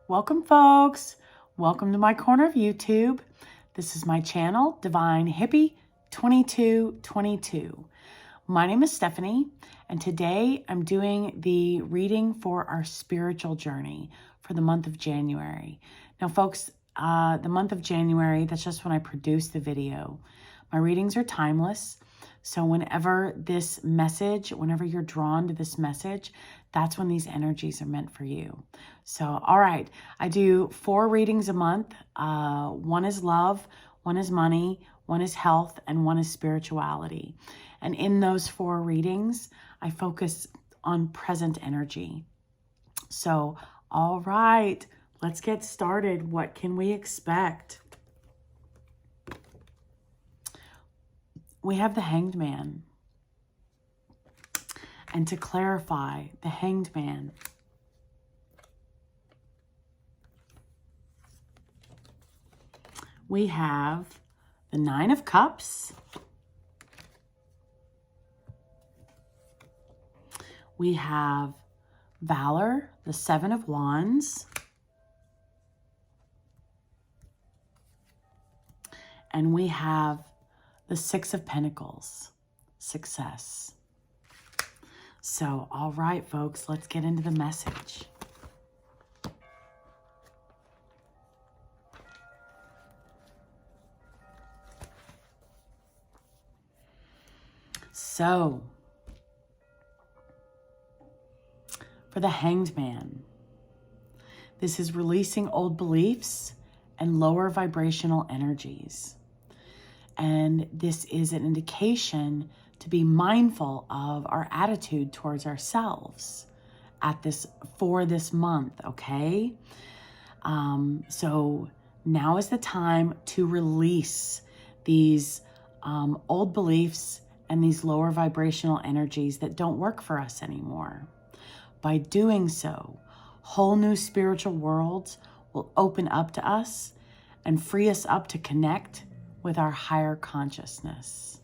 Welcome, folks. Welcome to my corner of YouTube. This is my channel, Divine Hippie 2222. My name is Stephanie, and today I'm doing the reading for our spiritual journey for the month of January. Now, folks, the month of January, that's just when I produce the video. My readings are timeless. So whenever you're drawn to this message, that's when these energies are meant for you. So, all right, I do 4 readings a month. One is love, one is money, one is health, and one is spirituality. And in those 4 readings, I focus on present energy. So, all right, let's get started. What can we expect? We have the Hanged Man. And to clarify, the Hanged Man we have the 9 of Cups. We have Valor, the 7 of Wands. And we have the 6 of Pentacles, success. So, all right, folks, let's get into the message. So, for the Hanged Man, this is releasing old beliefs and lower vibrational energies. And this is an indication to be mindful of our attitude towards ourselves for this month, okay? So now is the time to release these old beliefs and these lower vibrational energies that don't work for us anymore. By doing so, whole new spiritual worlds will open up to us and free us up to connect with our higher consciousness.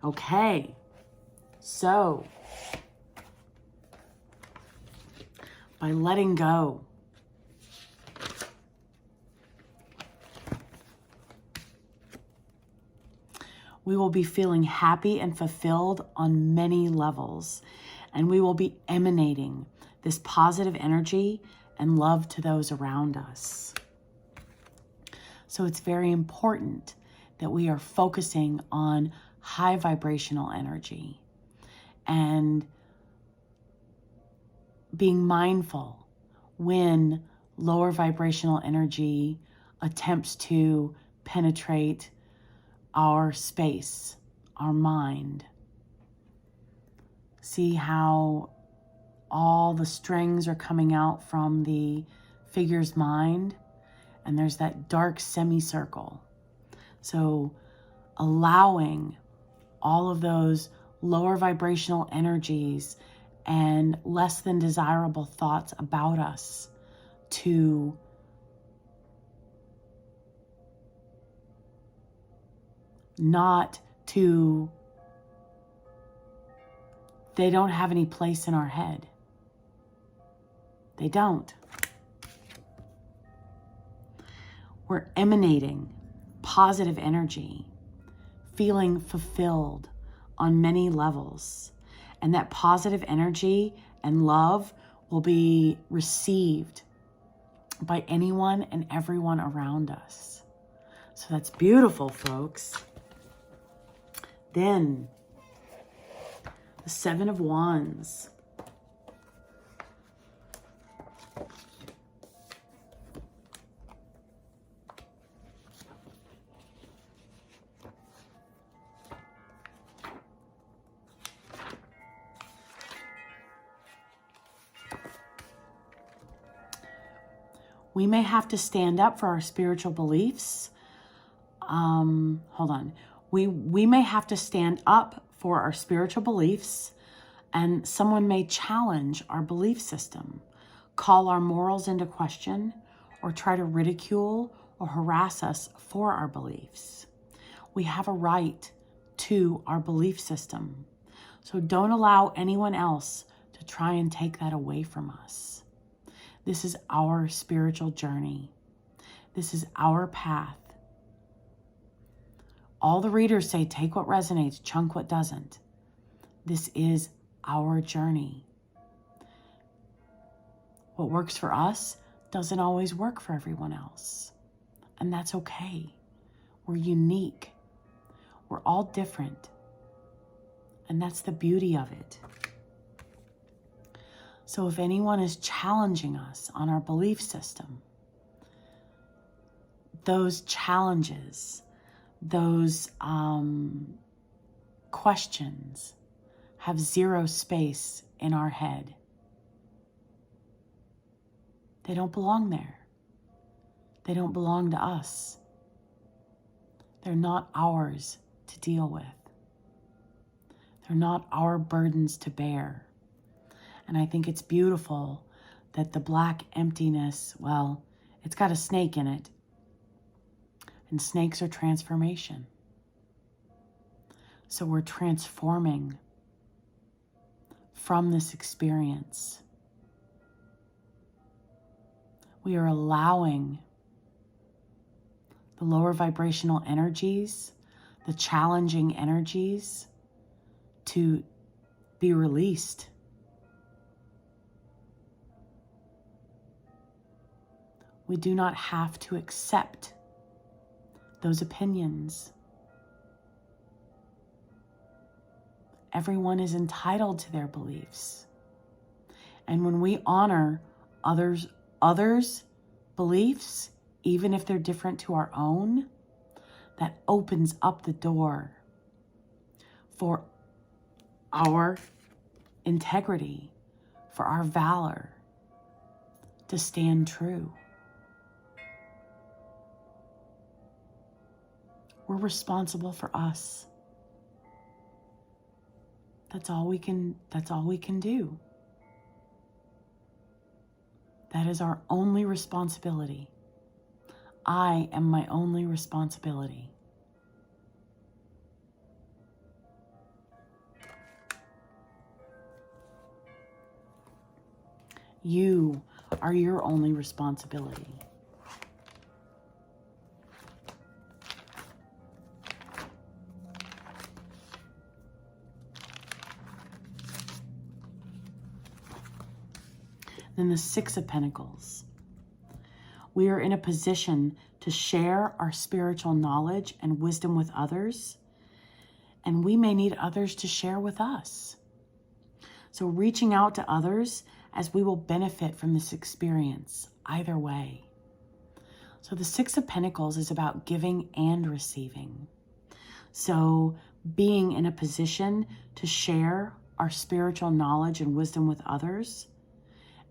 Okay, so by letting go, we will be feeling happy and fulfilled on many levels, and we will be emanating this positive energy and love to those around us. So it's very important that we are focusing on high vibrational energy and being mindful when lower vibrational energy attempts to penetrate our space, our mind. See how all the strings are coming out from the figure's mind, and there's that dark semicircle. So allowing all of those lower vibrational energies and less than desirable thoughts about us they don't have any place in our head. They don't. We're emanating positive energy, feeling fulfilled on many levels. And that positive energy and love will be received by anyone and everyone around us. So that's beautiful, folks. Then, the 7 of Wands. We may have to stand up for our spiritual beliefs. We may have to stand up for our spiritual beliefs, and someone may challenge our belief system, call our morals into question, or try to ridicule or harass us for our beliefs. We have a right to our belief system. So don't allow anyone else to try and take that away from us. This is our spiritual journey. This is our path. All the readers say, take what resonates, chunk what doesn't. This is our journey. What works for us doesn't always work for everyone else. And that's okay. We're unique. We're all different. And that's the beauty of it. So if anyone is challenging us on our belief system, those challenges, those questions have zero space in our head. They don't belong there. They don't belong to us. They're not ours to deal with. They're not our burdens to bear. And I think it's beautiful that the black emptiness, well, it's got a snake in it. And snakes are transformation. So we're transforming from this experience. We are allowing the lower vibrational energies, the challenging energies, to be released. We do not have to accept those opinions. Everyone is entitled to their beliefs. And when we honor others' beliefs, even if they're different to our own, that opens up the door for our integrity, for our valor to stand true. We're responsible for us. That's all we can do. That is our only responsibility. I am my only responsibility. You are your only responsibility. Then the Six of Pentacles. We are in a position to share our spiritual knowledge and wisdom with others, and we may need others to share with us. So reaching out to others, as we will benefit from this experience either way. So the Six of Pentacles is about giving and receiving. So being in a position to share our spiritual knowledge and wisdom with others,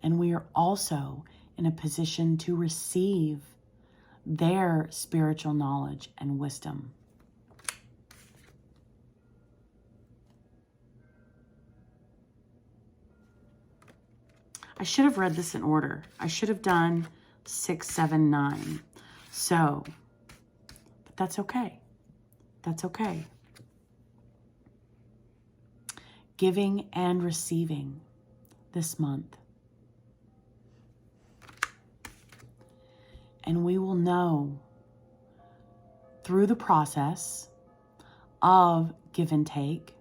and we are also in a position to receive their spiritual knowledge and wisdom. I should have read this in order. I should have done 6, 7, 9. So, but that's okay. That's okay. Giving and receiving this month. And we will know through the process of give and take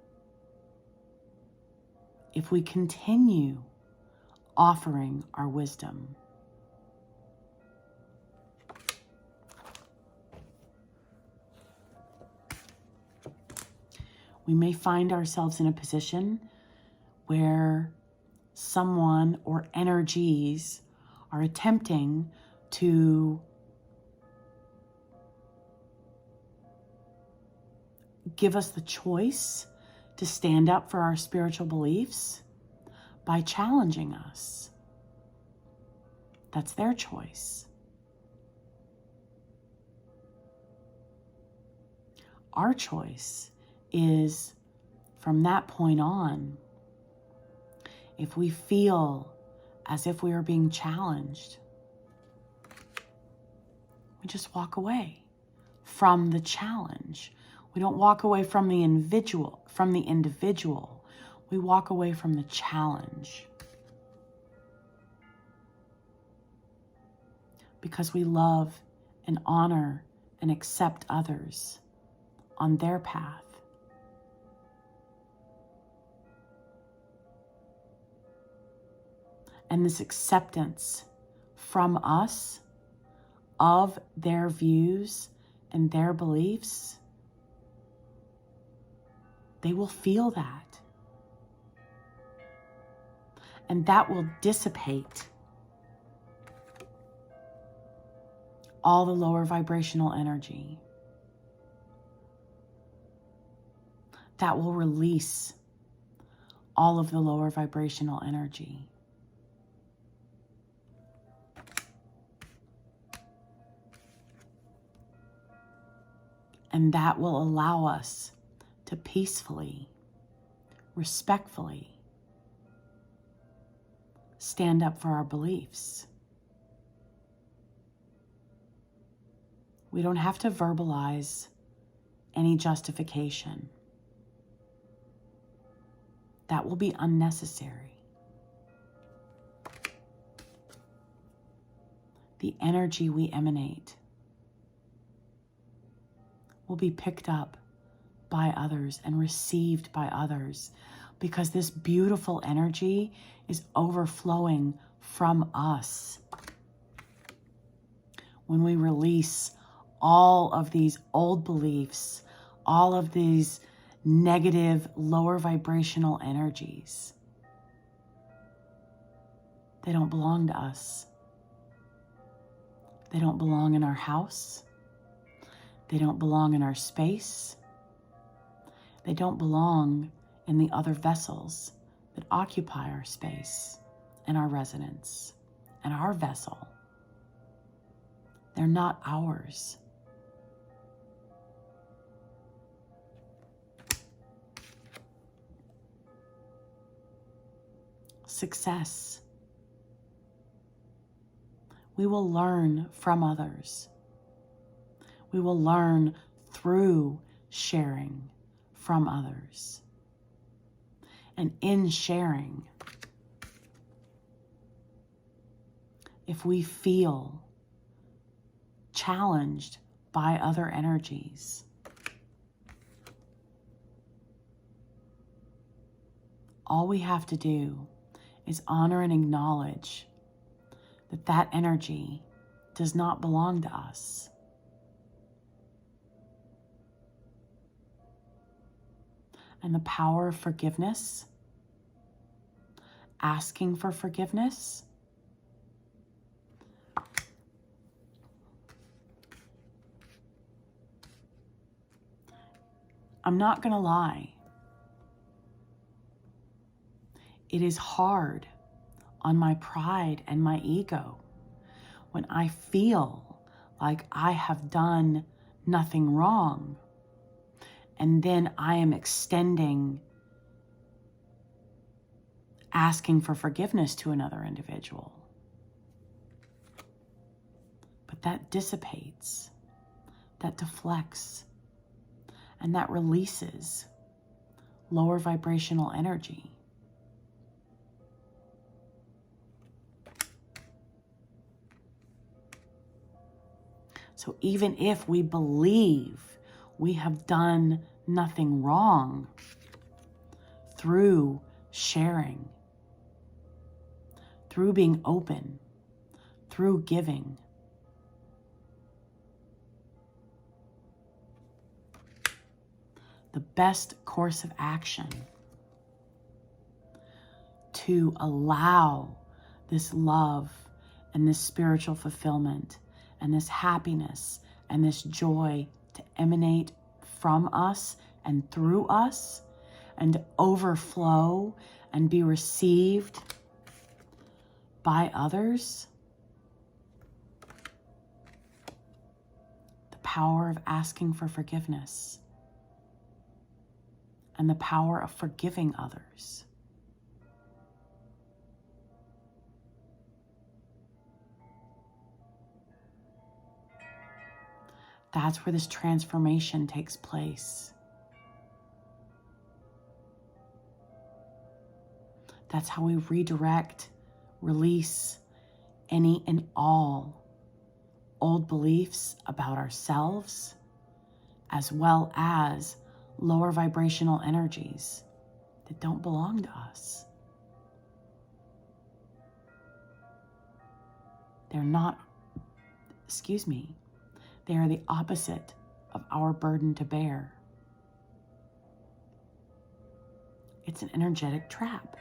if we continue offering our wisdom. We may find ourselves in a position where someone or energies are attempting to give us the choice to stand up for our spiritual beliefs by challenging us. That's their choice. Our choice is, from that point on, if we feel as if we are being challenged, we just walk away from the challenge. We don't walk away from the individual. We walk away from the challenge. because we love and honor and accept others on their path. And this acceptance from us of their views and their beliefs, they will feel that. And that will dissipate all the lower vibrational energy. That will release all of the lower vibrational energy. And that will allow us to peacefully, respectfully stand up for our beliefs. We don't have to verbalize any justification. That will be unnecessary. The energy we emanate will be picked up by others and received by others, because this beautiful energy is overflowing from us. When we release all of these old beliefs, all of these negative, lower vibrational energies, they don't belong to us. They don't belong in our house. They don't belong in our space. They don't belong in the other vessels that occupy our space and our resonance and our vessel. They're not ours. Success. We will learn from others. We will learn through sharing from others. And in sharing, if we feel challenged by other energies, all we have to do is honor and acknowledge that that energy does not belong to us. And the power of forgiveness, asking for forgiveness, I'm not going to lie. It is hard on my pride and my ego when I feel like I have done nothing wrong, and then I am extending asking for forgiveness to another individual. But that dissipates, that deflects, and that releases lower vibrational energy. So even if we believe we have done nothing wrong, through sharing, through being open, through giving, the best course of action to allow this love and this spiritual fulfillment and this happiness and this joy to emanate from us and through us and to overflow and be received by others. The power of asking for forgiveness and the power of forgiving others. That's where this transformation takes place. That's how we redirect, release any and all old beliefs about ourselves, as well as lower vibrational energies that don't belong to us. They're not, they are the opposite of our burden to bear. It's an energetic trap.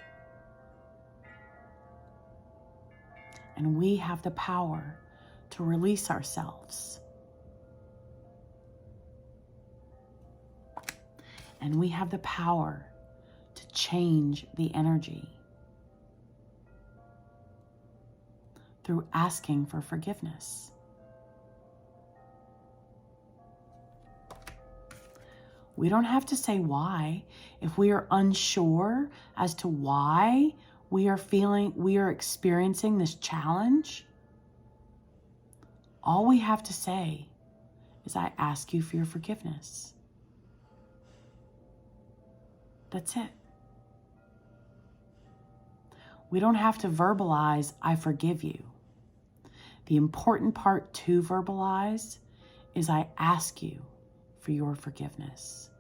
And we have the power to release ourselves. And we have the power to change the energy through asking for forgiveness. We don't have to say why. If we are unsure as to why we are experiencing this challenge, all we have to say is, I ask you for your forgiveness. That's it. We don't have to verbalize, I forgive you. The important part to verbalize is, I ask you for your forgiveness.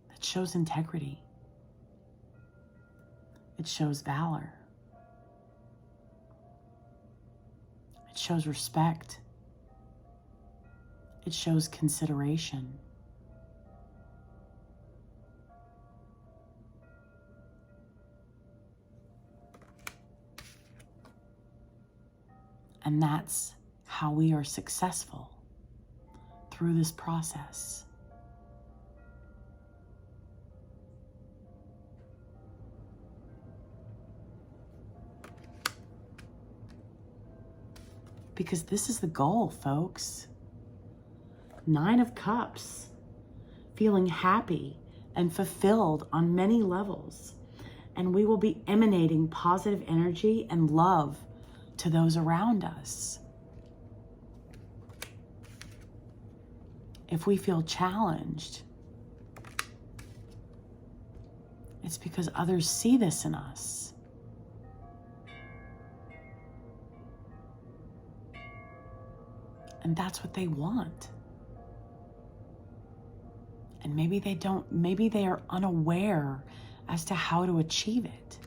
That shows integrity. It shows valor. It shows respect. It shows consideration. And that's how we are successful through this process. Because this is the goal, folks. 9 of Cups, feeling happy and fulfilled on many levels. And we will be emanating positive energy and love to those around us. If we feel challenged, it's because others see this in us. And that's what they want. And maybe they are unaware as to how to achieve it.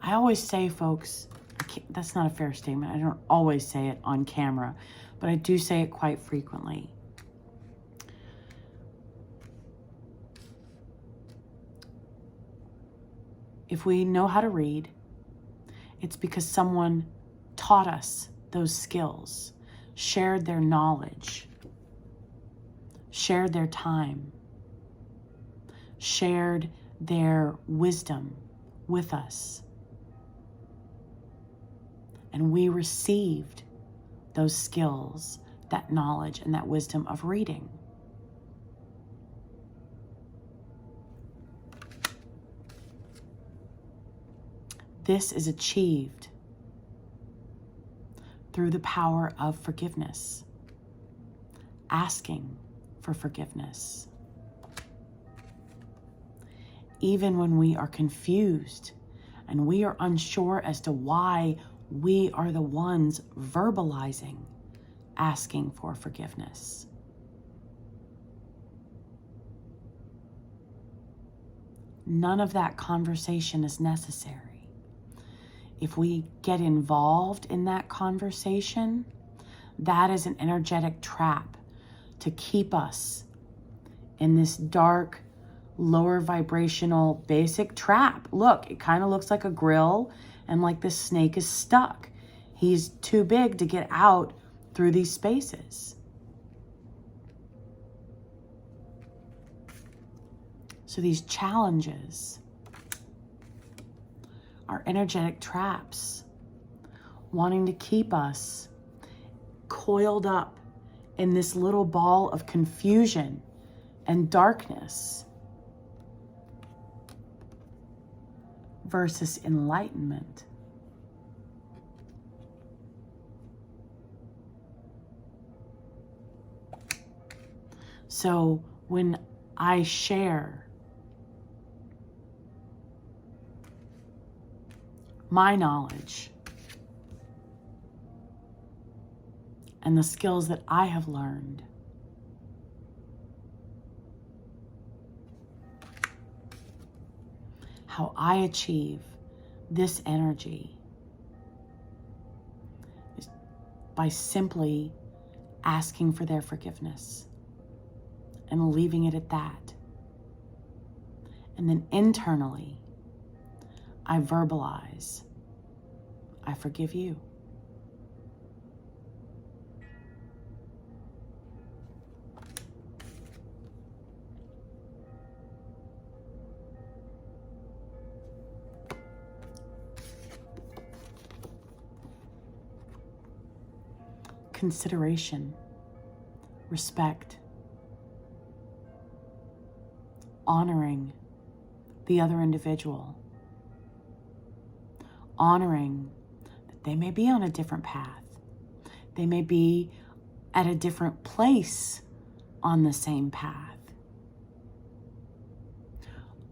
I always say, folks, that's not a fair statement. I don't always say it on camera, but I do say it quite frequently. If we know how to read, it's because someone taught us those skills, shared their knowledge, shared their time, shared their wisdom with us. And we received those skills, that knowledge, and that wisdom of reading. This is achieved through the power of forgiveness, asking for forgiveness. Even when we are confused and we are unsure as to why we are the ones verbalizing asking for forgiveness. None of that conversation is necessary. If we get involved in that conversation, that is an energetic trap to keep us in this dark, lower vibrational basic trap. Look, it kind of looks like a grill, and like this snake is stuck. He's too big to get out through these spaces. So these challenges are energetic traps, wanting to keep us coiled up in this little ball of confusion and darkness versus enlightenment. So when I share my knowledge and the skills that I have learned, how I achieve this energy is by simply asking for their forgiveness and leaving it at that. And then internally, I verbalize, I forgive you. Consideration, respect, honoring the other individual, honoring that they may be on a different path. They may be at a different place on the same path.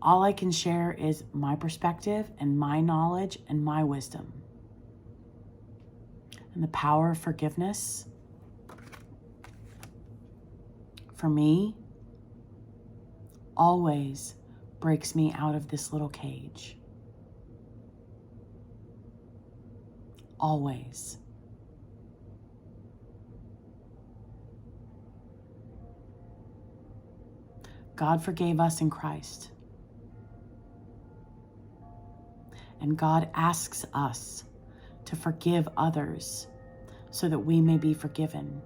All I can share is my perspective and my knowledge and my wisdom. And the power of forgiveness, for me, always breaks me out of this little cage. Always. God forgave us in Christ. And God asks us to forgive others so that we may be forgiven.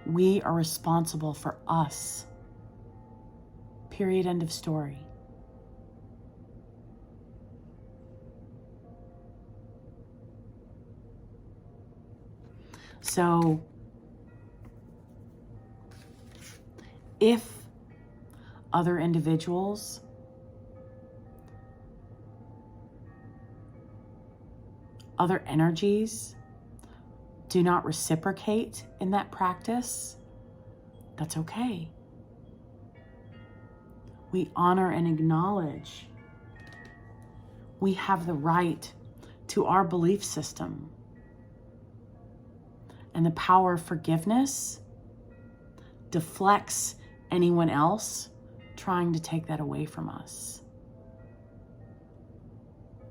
We are responsible for us. Period. End of story. So, if other individuals other energies do not reciprocate in that practice, that's okay. We honor and acknowledge we have the right to our belief system. And the power of forgiveness deflects anyone else trying to take that away from us.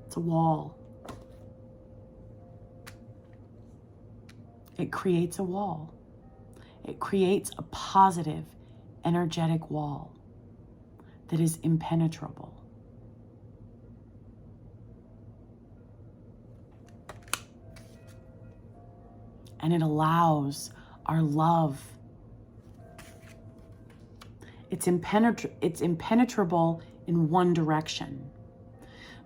It's a wall. It creates a wall. It creates a positive, energetic wall that is impenetrable. And it allows our love. It's impenetrable in one direction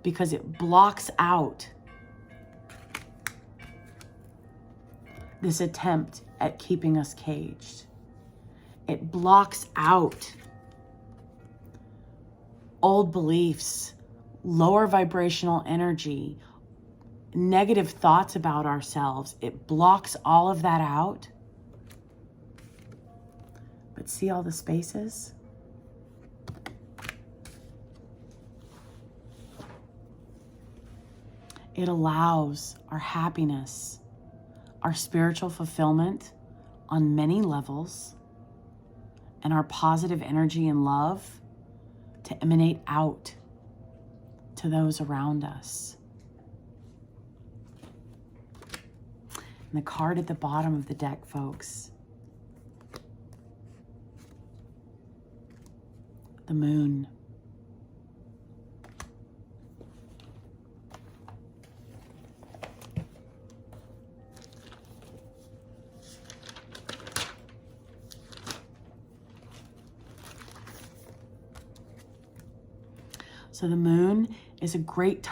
because it blocks out this attempt at keeping us caged. It blocks out old beliefs, lower vibrational energy, negative thoughts about ourselves. It blocks all of that out. But see all the spaces? It allows our happiness, our spiritual fulfillment on many levels, and our positive energy and love to emanate out to those around us. And the card at the bottom of the deck, folks, the moon. So the moon is a great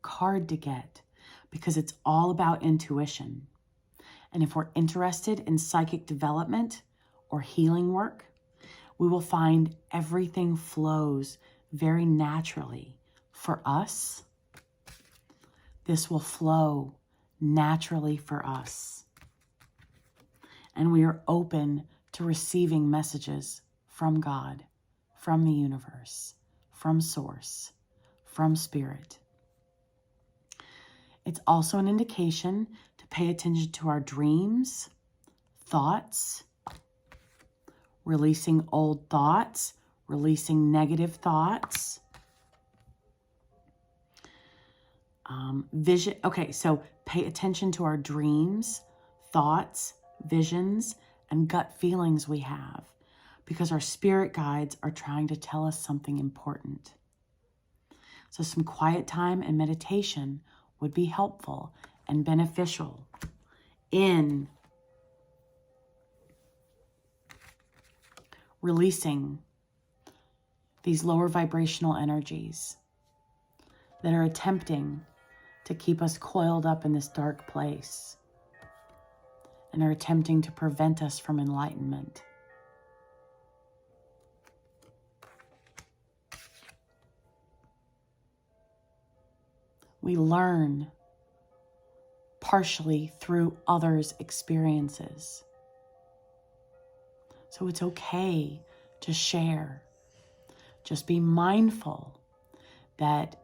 card to get because it's all about intuition. And if we're interested in psychic development or healing work, we will find everything flows very naturally. For us, this will flow naturally for us. and we are open to receiving messages from God, from the universe, from Source, from Spirit. It's also an indication to pay attention to our dreams, thoughts, releasing old thoughts, releasing negative thoughts. Vision. Okay, so pay attention to our dreams, thoughts, visions, and gut feelings we have, because our spirit guides are trying to tell us something important. So some quiet time and meditation would be helpful and beneficial in releasing these lower vibrational energies that are attempting to keep us coiled up in this dark place and are attempting to prevent us from enlightenment. We learn partially through others' experiences. So it's okay to share. Just be mindful that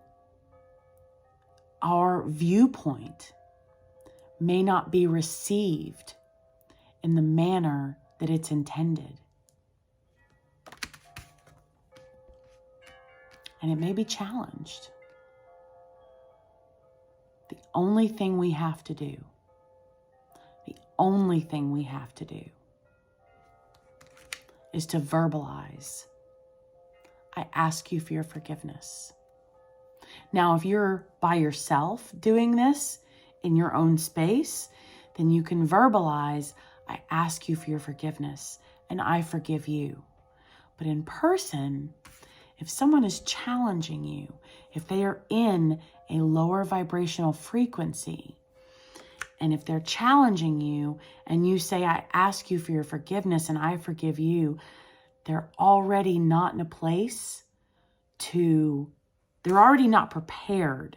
our viewpoint may not be received in the manner that it's intended. And it may be challenged. The only thing we have to do is to verbalize, I ask you for your forgiveness. Now, if you're by yourself doing this in your own space, then you can verbalize, I ask you for your forgiveness and I forgive you. But in person, if someone is challenging you, if they are in a lower vibrational frequency, and if they're challenging you and you say, I ask you for your forgiveness and I forgive you, they're already not in a place they're already not prepared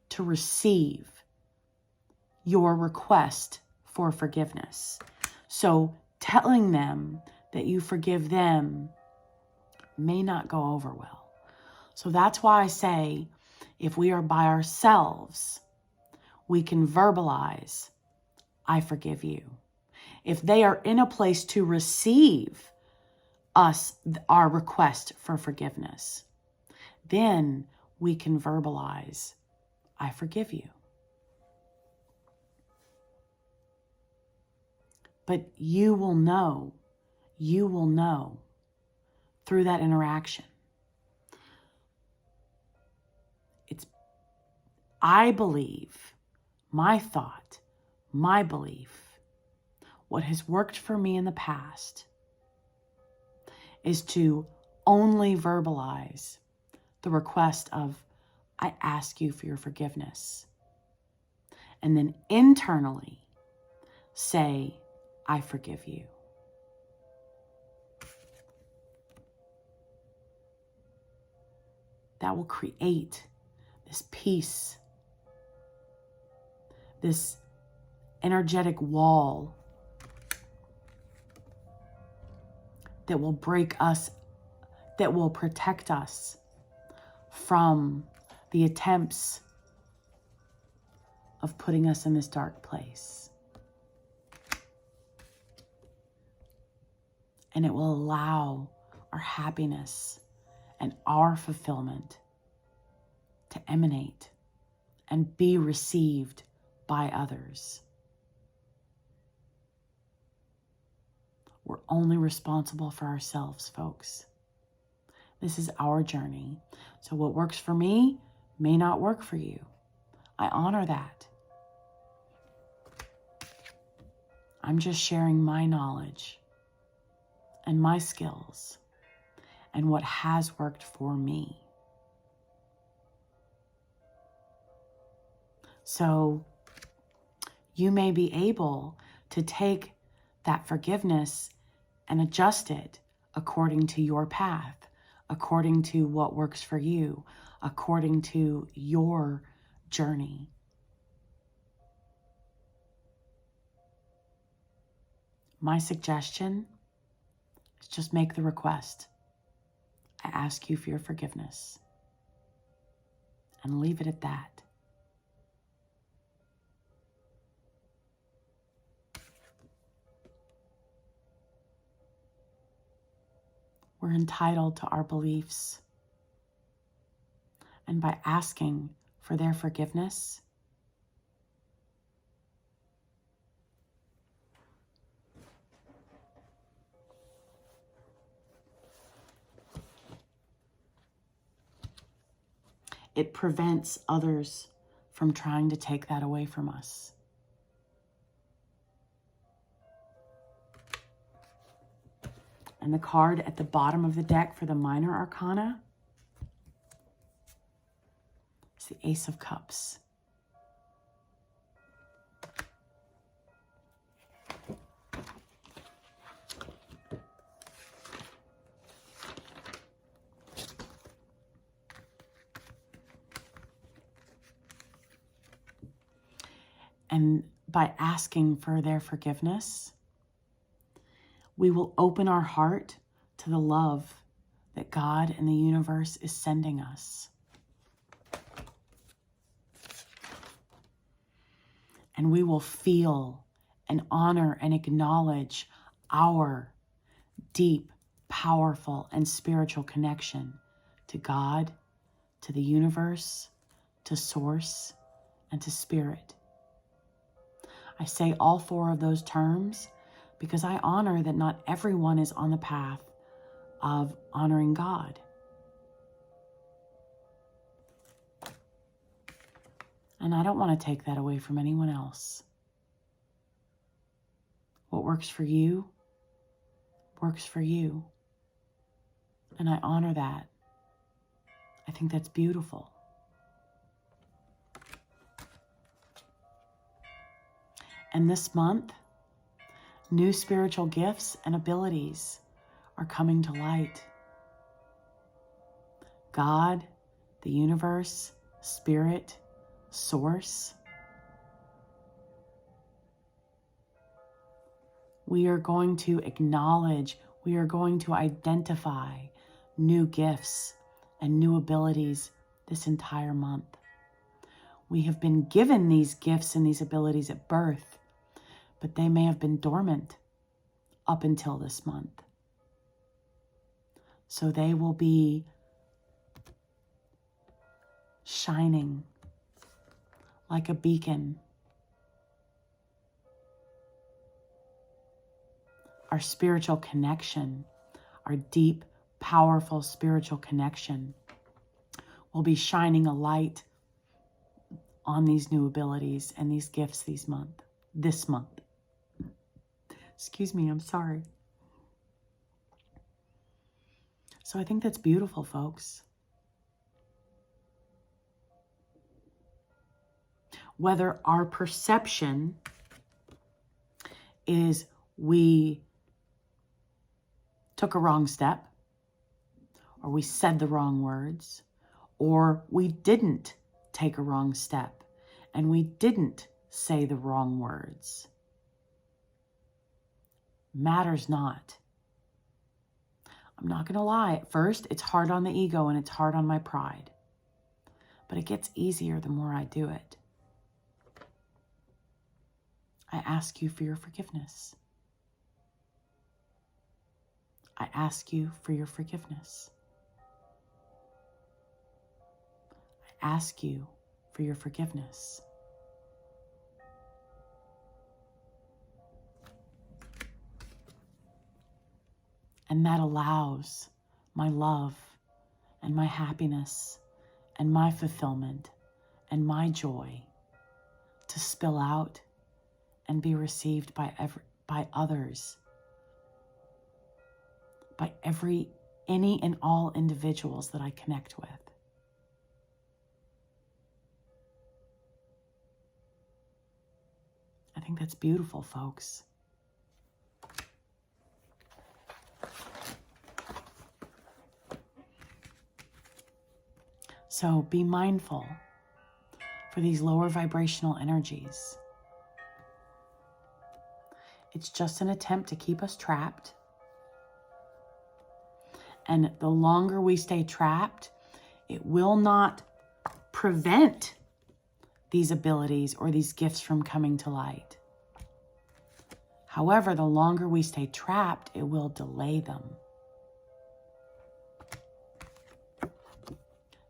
to receive your request for forgiveness. So telling them that you forgive them may not go over well. So that's why I say, if we are by ourselves, we can verbalize, I forgive you. If they are in a place to receive our request for forgiveness, then we can verbalize, I forgive you. But you will know through that interaction. I believe, my thought, my belief, what has worked for me in the past is to only verbalize the request of, I ask you for your forgiveness. And then internally say, I forgive you. That will create this peace, this energetic wall that will break us, that will protect us from the attempts of putting us in this dark place. And it will allow our happiness and our fulfillment to emanate and be received by others. We're only responsible for ourselves, folks. This is our journey. So what works for me may not work for you. I honor that. I'm just sharing my knowledge and my skills and what has worked for me. So you may be able to take that forgiveness and adjust it according to your path, according to what works for you, according to your journey. My suggestion is just make the request. I ask you for your forgiveness. And leave it at that. We're entitled to our beliefs. And by asking for their forgiveness, it prevents others from trying to take that away from us. And the card at the bottom of the deck for the minor arcana is the Ace of Cups. And by asking for their forgiveness, we will open our heart to the love that God and the universe is sending us. And we will feel and honor and acknowledge our deep, powerful, and spiritual connection to God, to the universe, to Source, and to Spirit. I say all four of those terms because I honor that not everyone is on the path of honoring God. And I don't want to take that away from anyone else. What works for you, works for you. And I honor that. I think that's beautiful. And this month, new spiritual gifts and abilities are coming to light. God, the universe, Spirit, Source. We are going to acknowledge, we are going to identify new gifts and new abilities this entire month. We have been given these gifts and these abilities at birth, but they may have been dormant up until this month. So they will be shining like a beacon. Our spiritual connection, our deep, powerful spiritual connection will be shining a light on these new abilities and these gifts this month. Excuse me, I'm sorry. So I think that's beautiful, folks. Whether our perception is we took a wrong step, or we said the wrong words, or we didn't take a wrong step, and we didn't say the wrong words, matters not. I'm not going to lie. At first, it's hard on the ego and it's hard on my pride. But it gets easier the more I do it. I ask you for your forgiveness. I ask you for your forgiveness. I ask you for your forgiveness. And that allows my love and my happiness and my fulfillment and my joy to spill out and be received by others, by any and all individuals that I connect with. I think that's beautiful, folks. So be mindful for these lower vibrational energies. It's just an attempt to keep us trapped. And the longer we stay trapped, it will not prevent these abilities or these gifts from coming to light. However, the longer we stay trapped, it will delay them.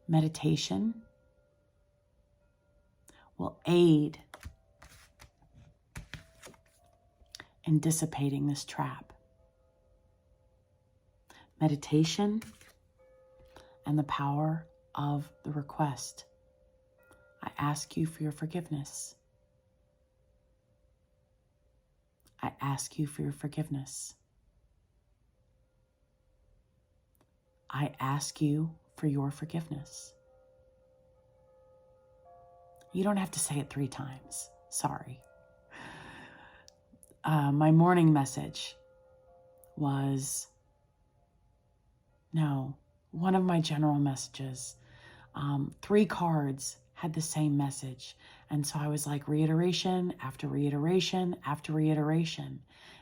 Meditation will aid in dissipating this trap. Meditation and the power of the request. I ask you for your forgiveness. I ask you for your forgiveness. I ask you for your forgiveness. You don't have to say it 3 times. Sorry. My morning message was, one of my general messages. 3 cards had the same message. And so I was like, reiteration after reiteration after reiteration.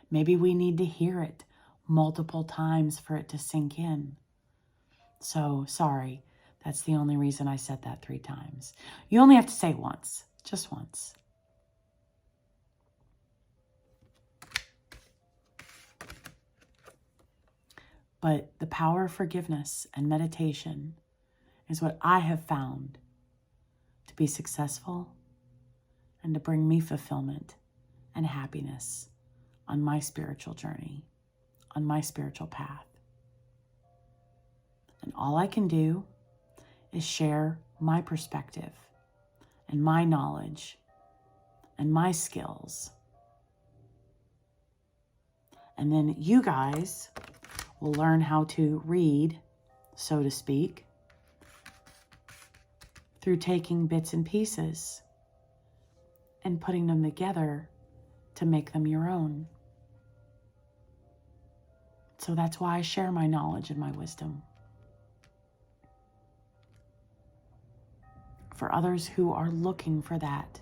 Maybe we need to hear it multiple times for it to sink in. So sorry, that's the only reason I said that 3 times. You only have to say it once, just once. But the power of forgiveness and meditation is what I have found to be successful and to bring me fulfillment and happiness on my spiritual journey, on my spiritual path. And all I can do is share my perspective and my knowledge and my skills. And then you guys will learn how to read, so to speak, through taking bits and pieces and putting them together to make them your own. So that's why I share my knowledge and my wisdom. For others who are looking for that,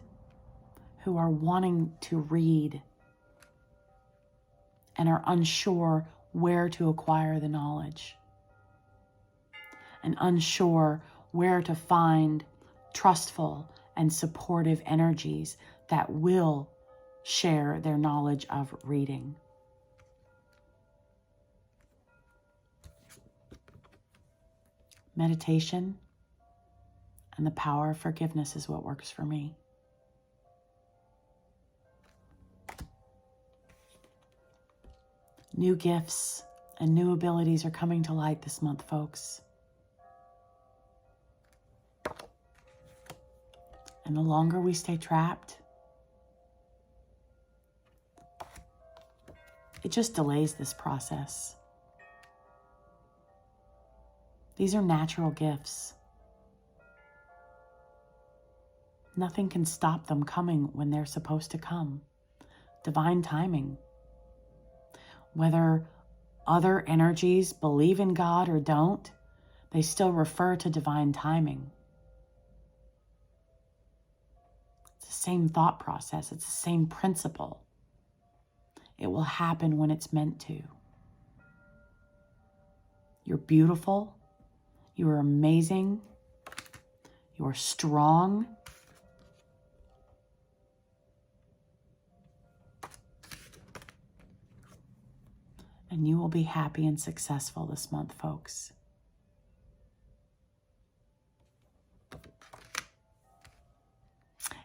who are wanting to read and are unsure where to acquire the knowledge and unsure where to find trustful and supportive energies that will share their knowledge of reading. Meditation and the power of forgiveness is what works for me. New gifts and new abilities are coming to light this month, folks. And the longer we stay trapped, it just delays this process. These are natural gifts. Nothing can stop them coming when they're supposed to come. Divine timing. Whether other energies believe in God or don't, they still refer to divine timing. It's the same thought process. It's the same principle. It will happen when it's meant to. You're beautiful. You are amazing. You are strong. And you will be happy and successful this month, folks.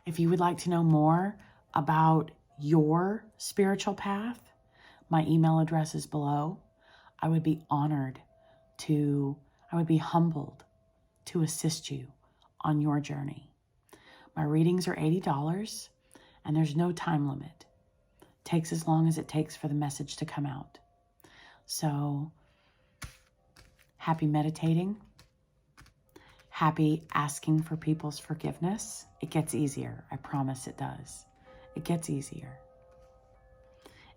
If you would like to know more about your spiritual path, my email address is below. I would be humbled to assist you on your journey. My readings are $80 and there's no time limit. It takes as long as it takes for the message to come out. So, happy meditating, happy asking for people's forgiveness. It gets easier. I promise it does. It gets easier.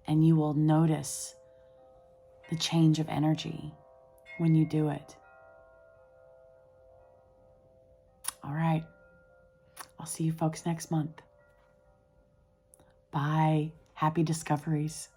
And you will notice the change of energy when you do it. All right. I'll see you folks next month. Bye. Happy discoveries.